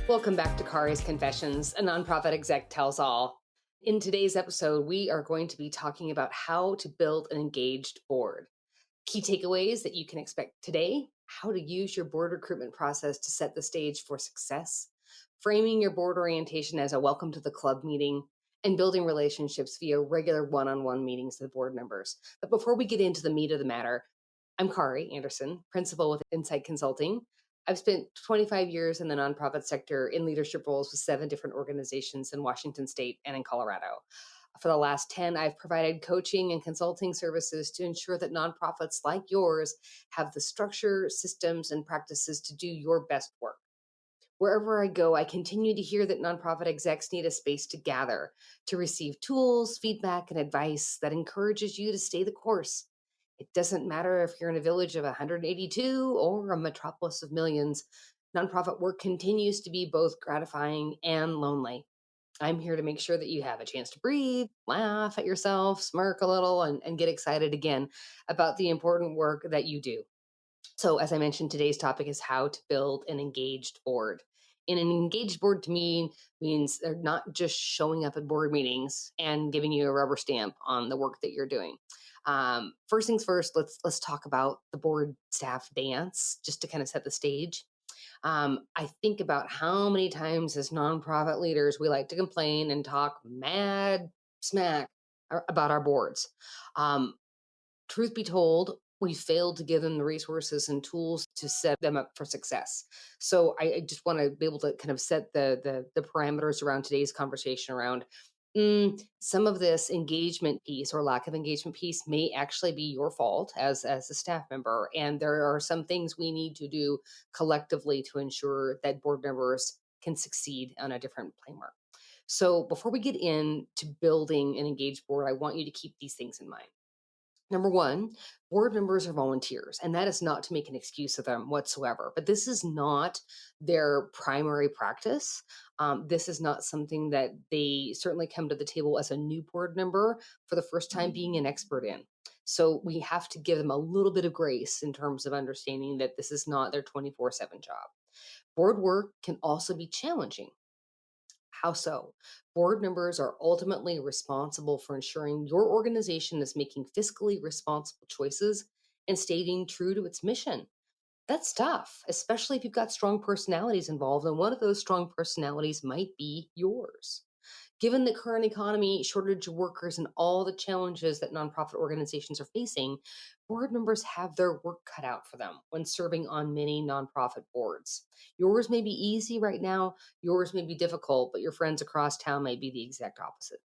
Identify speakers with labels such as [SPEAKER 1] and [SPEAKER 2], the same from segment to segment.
[SPEAKER 1] Welcome back to Kari's Confessions, a nonprofit exec tells all. In today's episode, we are going to be talking about how to build an engaged board. Key takeaways that you can expect today: how to use your board recruitment process to set the stage for success, framing your board orientation as a welcome to the club meeting, and building relationships via regular one-on-one meetings with board members. But before we get into the meat of the matter, I'm Kari Anderson, principal with Incite Consulting. I've spent 25 years in the nonprofit sector in leadership roles with 7 different organizations in Washington State and in Colorado. For the last 10, I've provided coaching and consulting services to ensure that nonprofits like yours have the structure, systems, and practices to do your best work. Wherever I go, I continue to hear that nonprofit execs need a space to gather, to receive tools, feedback, and advice that encourages you to stay the course. It doesn't matter if you're in a village of 182 or a metropolis of millions, nonprofit work continues to be both gratifying and lonely. I'm here to make sure that you have a chance to breathe, laugh at yourself, smirk a little, and get excited again about the important work that you do. So, as I mentioned, today's topic is how to build an engaged board. And an engaged board to me means they're not just showing up at board meetings and giving you a rubber stamp on the work that you're doing. First things first, let's talk about the board staff dance, just to kind of set the stage. I think about how many times as nonprofit leaders we like to complain and talk mad smack about our boards. Um, Truth be told, we failed to give them the resources and tools to set them up for success. So I just want to be able to kind of set the parameters around today's conversation around some of this engagement piece or lack of engagement piece may actually be your fault as a staff member, and there are some things we need to do collectively to ensure that board members can succeed on a different framework. So before we get into building an engaged board, I want you to keep these things in mind. Number one, board members are volunteers, and that is not to make an excuse of them whatsoever. But this is not their primary practice. This is not something that they certainly come to the table as a new board member for the first time being an expert in. So we have to give them a little bit of grace in terms of understanding that this is not their 24/7 job. Board work can also be challenging. How so? Board members are ultimately responsible for ensuring your organization is making fiscally responsible choices and staying true to its mission. That's tough, especially if you've got strong personalities involved, and one of those strong personalities might be yours. Given the current economy, shortage of workers, and all the challenges that nonprofit organizations are facing, board members have their work cut out for them when serving on many nonprofit boards. Yours may be easy right now, yours may be difficult, but your friends across town may be the exact opposite.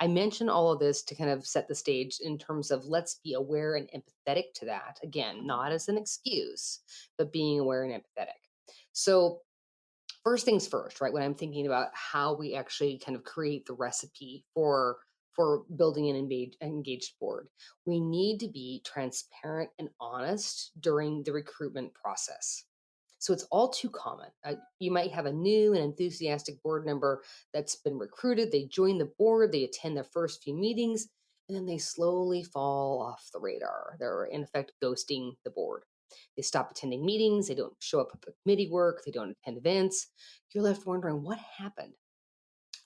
[SPEAKER 1] I mention all of this to kind of set the stage in terms of let's be aware and empathetic to that. Again, not as an excuse, but being aware and empathetic. So, first things first, right? When I'm thinking about how we actually kind of create the recipe for building an engaged board, we need to be transparent and honest during the recruitment process. So it's all too common. You might have a new and enthusiastic board member that's been recruited. They join the board, they attend their first few meetings, and then they slowly fall off the radar. They're in effect ghosting the board. They stop attending meetings, they don't show up at the committee work, they don't attend events. You're left wondering what happened.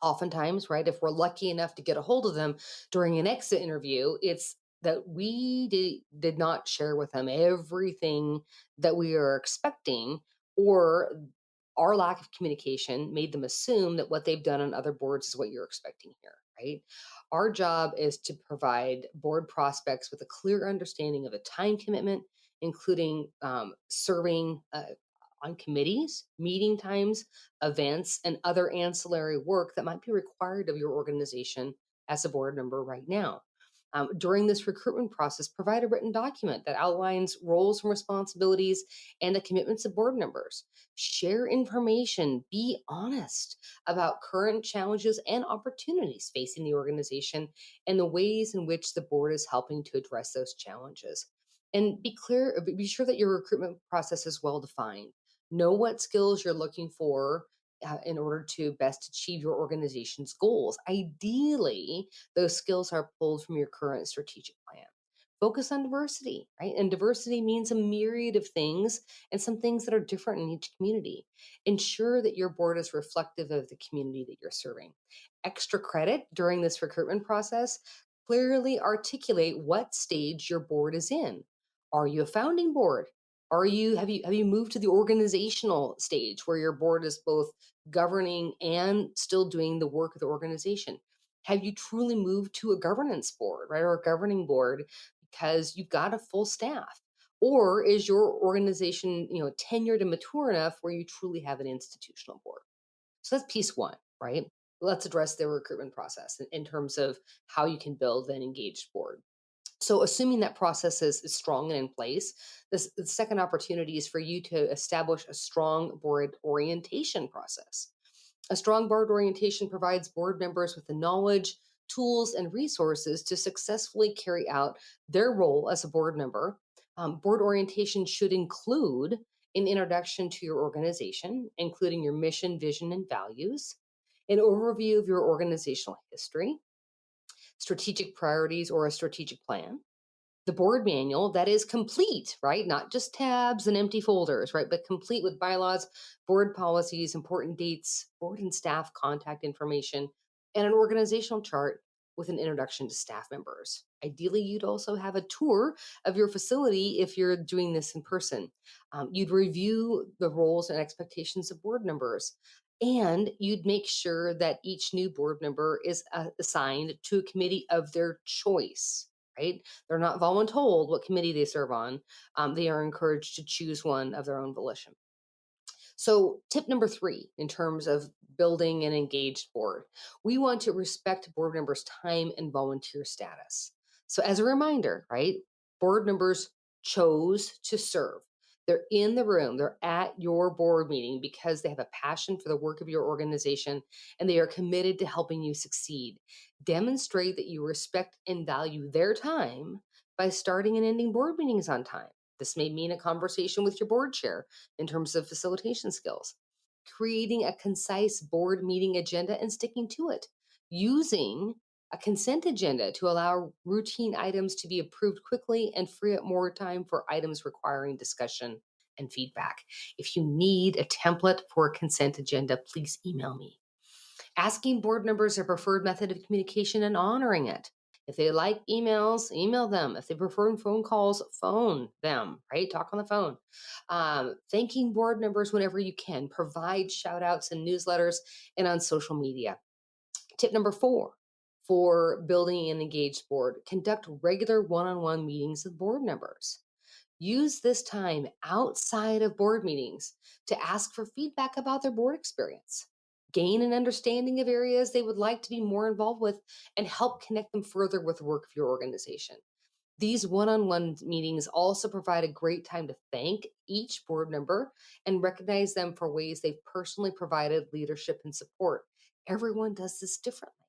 [SPEAKER 1] Oftentimes, right, if we're lucky enough to get a hold of them during an exit interview, it's that we did not share with them everything that we are expecting, or our lack of communication made them assume that what they've done on other boards is what you're expecting here, right? Our job is to provide board prospects with a clear understanding of a time commitment, including serving on committees, meeting times, events, and other ancillary work that might be required of your organization as a board member right now. During this recruitment process, provide a written document that outlines roles and responsibilities and the commitments of board members. Share information, be honest about current challenges and opportunities facing the organization and the ways in which the board is helping to address those challenges. And be sure that your recruitment process is well defined. Know what skills you're looking for in order to best achieve your organization's goals. Ideally, those skills are pulled from your current strategic plan. Focus on diversity, right? And diversity means a myriad of things and some things that are different in each community. Ensure that your board is reflective of the community that you're serving. Extra credit during this recruitment process, clearly articulate what stage your board is in. Are you a founding board? Have you moved to the organizational stage where your board is both governing and still doing the work of the organization? Have you truly moved to a governance board, right, or a governing board because you've got a full staff? Or is your organization, tenured and mature enough where you truly have an institutional board? So that's piece one, right? Let's address the recruitment process in terms of how you can build an engaged board. So, assuming that process is strong and in place, the second opportunity is for you to establish a strong board orientation process. A strong board orientation provides board members with the knowledge, tools, and resources to successfully carry out their role as a board member. Board orientation should include an introduction to your organization, including your mission, vision, and values, an overview of your organizational history, strategic priorities, or a strategic plan, the board manual that is complete, right? Not just tabs and empty folders, right? But complete with bylaws, board policies, important dates, board and staff contact information, and an organizational chart with an introduction to staff members. Ideally, you'd also have a tour of your facility if you're doing this in person. You'd review the roles and expectations of board members. And you'd make sure that each new board member is assigned to a committee of their choice, right? They're not voluntold what committee they serve on. They are encouraged to choose one of their own volition. So, tip number three, in terms of building an engaged board, we want to respect board members' time and volunteer status. So, as a reminder, right, board members chose to serve. They're in the room, they're at your board meeting because they have a passion for the work of your organization and they are committed to helping you succeed. Demonstrate that you respect and value their time by starting and ending board meetings on time. This may mean a conversation with your board chair in terms of facilitation skills, creating a concise board meeting agenda and sticking to it, using a consent agenda to allow routine items to be approved quickly and free up more time for items requiring discussion and feedback. If you need a template for a consent agenda, please email me. Asking board members their preferred method of communication and honoring it. If they like emails, email them. If they prefer phone calls, phone them, right? Talk on the phone. Thanking board members whenever you can. Provide shout outs in newsletters and on social media. Tip number four for building an engaged board, conduct regular one on one meetings with board members. Use this time outside of board meetings to ask for feedback about their board experience, gain an understanding of areas they would like to be more involved with, and help connect them further with the work of your organization. These one on one meetings also provide a great time to thank each board member and recognize them for ways they've personally provided leadership and support. Everyone does this differently.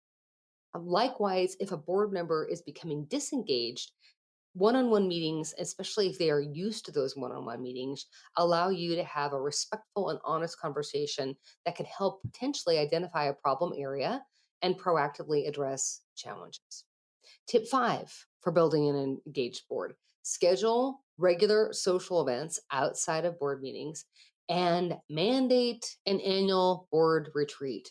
[SPEAKER 1] Likewise, if a board member is becoming disengaged, one-on-one meetings, especially if they are used to those one-on-one meetings, allow you to have a respectful and honest conversation that can help potentially identify a problem area and proactively address challenges. Tip five for building an engaged board: schedule regular social events outside of board meetings and mandate an annual board retreat.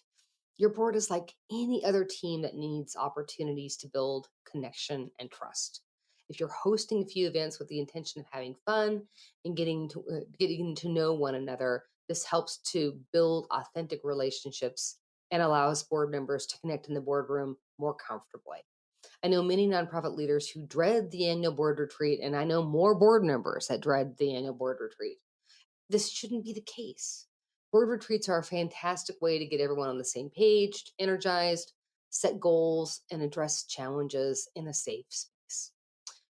[SPEAKER 1] Your board is like any other team that needs opportunities to build connection and trust. If you're hosting a few events with the intention of having fun and getting to know one another, this helps to build authentic relationships and allows board members to connect in the boardroom more comfortably. I know many nonprofit leaders who dread the annual board retreat, and I know more board members that dread the annual board retreat. This shouldn't be the case. Board retreats are a fantastic way to get everyone on the same page, energized, set goals, and address challenges in a safe space.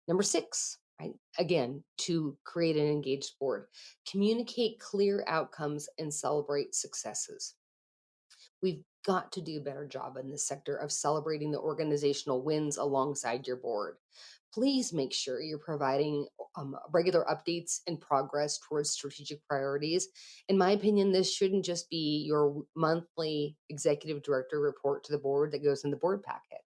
[SPEAKER 1] Number six, right? Again, to create an engaged board, communicate clear outcomes and celebrate successes. We've got to do a better job in this sector of celebrating the organizational wins alongside your board. Please make sure you're providing regular updates and progress towards strategic priorities. In my opinion, this shouldn't just be your monthly executive director report to the board that goes in the board packet.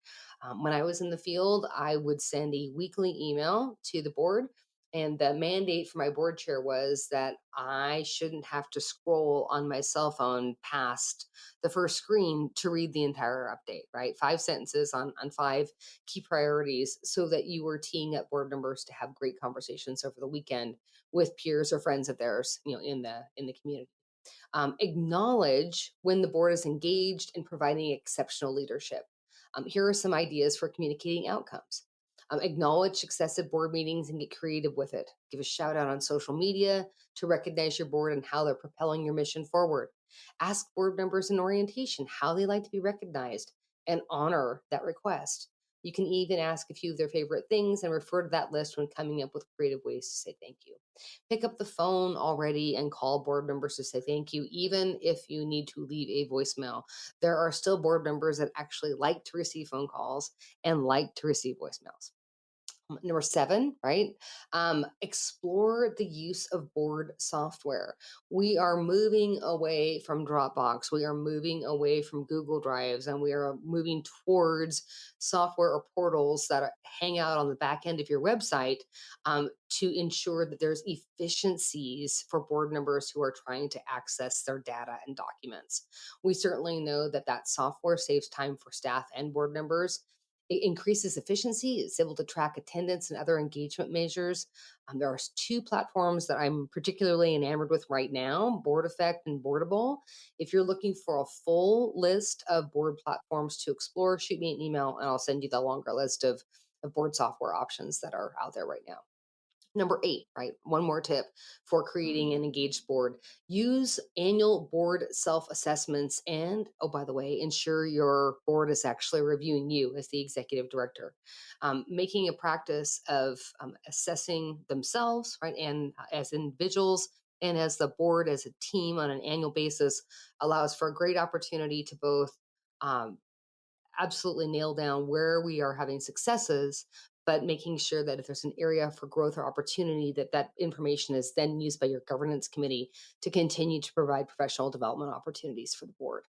[SPEAKER 1] When I was in the field, I would send a weekly email to the board. And the mandate for my board chair was that I shouldn't have to scroll on my cell phone past the first screen to read the entire update, right? 5 sentences on 5 key priorities so that you were teeing up board members to have great conversations over the weekend with peers or friends of theirs, in the community. Acknowledge when the board is engaged in providing exceptional leadership. Here are some ideas for communicating outcomes. Acknowledge successive board meetings and get creative with it. Give a shout out on social media to recognize your board and how they're propelling your mission forward. Ask board members in orientation how they like to be recognized and honor that request. You can even ask a few of their favorite things and refer to that list when coming up with creative ways to say thank you. Pick up the phone already and call board members to say thank you, even if you need to leave a voicemail. There are still board members that actually like to receive phone calls and like to receive voicemails. Number 7, right? Explore the use of board software. We are moving away from Dropbox. We are moving away from Google Drives, and we are moving towards software or portals that hang out on the back end of your website to ensure that there's efficiencies for board members who are trying to access their data and documents. We certainly know that that software saves time for staff and board members. It increases efficiency. It's able to track attendance and other engagement measures. There are 2 platforms that I'm particularly enamored with right now, Board Effect and Boardable. If you're looking for a full list of board platforms to explore, shoot me an email and I'll send you the longer list of board software options that are out there right now. Number 8, right? One more tip for creating an engaged board. Use annual board self-assessments and, oh, by the way, ensure your board is actually reviewing you as the executive director. Making a practice of assessing themselves, right? And as individuals and as the board, as a team on an annual basis allows for a great opportunity to both um, absolutely nail down where we are having successes, but making sure that if there's an area for growth or opportunity, that that information is then used by your governance committee to continue to provide professional development opportunities for the board.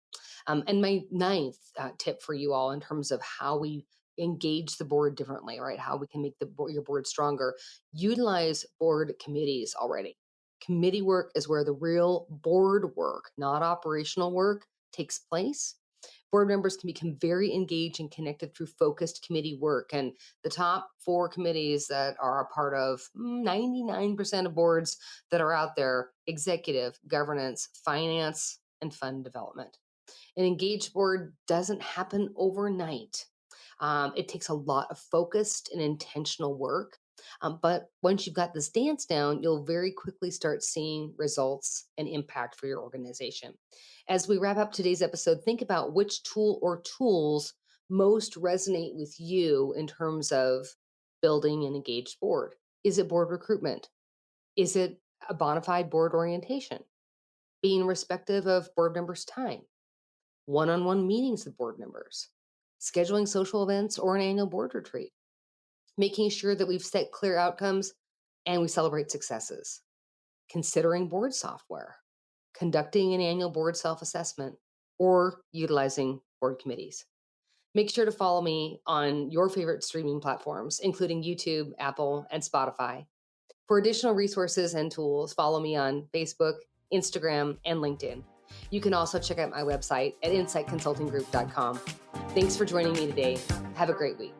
[SPEAKER 1] And my 9th tip for you all in terms of how we engage the board differently, right? How we can make your board stronger. Utilize board committees already. Committee work is where the real board work, not operational work, takes place. Board members can become very engaged and connected through focused committee work. And the top 4 committees that are a part of 99% of boards that are out there: executive, governance, finance, and fund development. An engaged board doesn't happen overnight. It takes a lot of focused and intentional work. But once you've got this dance down, you'll very quickly start seeing results and impact for your organization. As we wrap up today's episode, think about which tool or tools most resonate with you in terms of building an engaged board. Is it board recruitment? Is it a bona fide board orientation? Being respectful of board members' time? One-on-one meetings with board members? Scheduling social events or an annual board retreat? Making sure that we've set clear outcomes and we celebrate successes? Considering board software? Conducting an annual board self-assessment, or utilizing board committees? Make sure to follow me on your favorite streaming platforms, including YouTube, Apple, and Spotify. For additional resources and tools, follow me on Facebook, Instagram, and LinkedIn. You can also check out my website at inciteconsultinggroup.com. Thanks for joining me today. Have a great week.